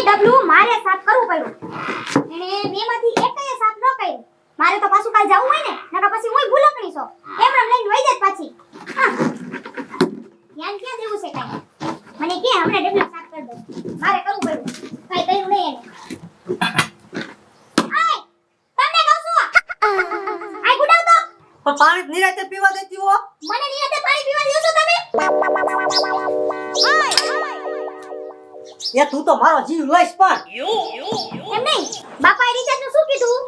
ડબલું મારે સાફ કરવું પડ્યું. એને બેમાંથી એકય સાફ ન કર્યું. મારે તો પાછું કાલ જવું હોય ને, નકર પછી હુંય ભૂલકણી છો. એમરામ લઈને વઈ જાત પાછી. ધ્યાન ક્યાં દેવું છે કાઈ? મને કે હમણાં ડબલું સાફ કરી દો. મારે કરવું પડ્યું. કાઈ કર્યું નહીં એને. આય તમને કહું છું. આય ગુડાવ તો. પણ પાણી નિરાતે પીવા દેતી હો. મને નિયતે પાણી પીવા દો છો તમે? એ તું તો મારો જીવ લઈશ પણ. એમ નહીં. બાપાએ રિચાર્જ નું શું કીધું?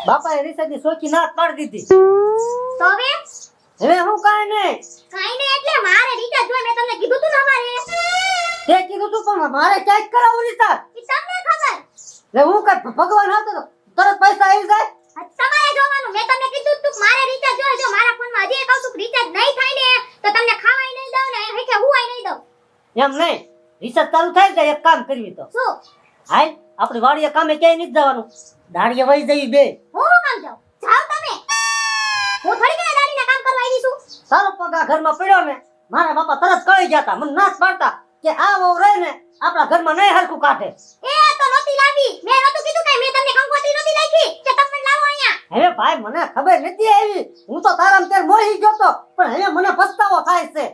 બાપાએ રિસાની સોખી ના પાડી દીધી. તો હવે હું કાઈ નહીં. કાઈ ને એટલે મારે રિચાર્જ જોઈ મેં તમને કીધું તું ને અમારે. તે કીધું તું પણ મારે ચાર્જ કરાવવું રીતા. ઈ તમને ખબર. લે હું કઈ ભગવાન હતો તો તરત પૈસા આવી જાય. તમારે જોવાનું મેં તમને કીધું તું મારે રિચાર્જ જો મારા ફોનમાં હજી કહું છું રિચાર્જ નહીં થાય ને તો તમને ખાવાય નહીં દઉં ને હેકે હુંય નહીં દઉં. એમ નહીં. રિચાર્જ ચાલુ થાય જાય એક કામ કરવી તો. શું? હાલ આપણી વાડીએ કામે ક્યાંય નથી જવાનું. દાડીએ વઈ જઈ બે. હું કામ જાઉં? જાવ તમે. હું થોડી કે દાડીના કામ કરવા આવી છું. તારો પગા ઘરમાં પડ્યો ને મારા બાપા તરત કળી જતા મને નાશ પાડતા કે આ વહુ રહે ને આપણા ઘરમાં નહીં હરખું કાઢે. એ તો નોતી લાવી. મેં નોતું કીધું કાઈ મેં તમને કંકોત્રી નોતી લાગી કે તમે લાવો અહીંયા. હવે ભાઈ મને ખબર નથી આવી. હું તો તારામ તેર મોહી ગયો તો પણ હવે મને પસ્તાવો થાય છે.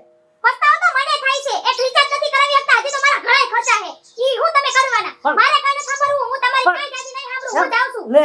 પસ્તાવો તો મને થાય છે. એક રિચાર્જ નથી કરાવી શકતા હજી તો મારા ઘણાય ખર્ચા છે. ઈ હું તમે કરવાના. મારે કાઈ ન સાંભળવું. હું તમારી કાઈ જાજી નહીં સાંભળું. હું જાઉં છું. લે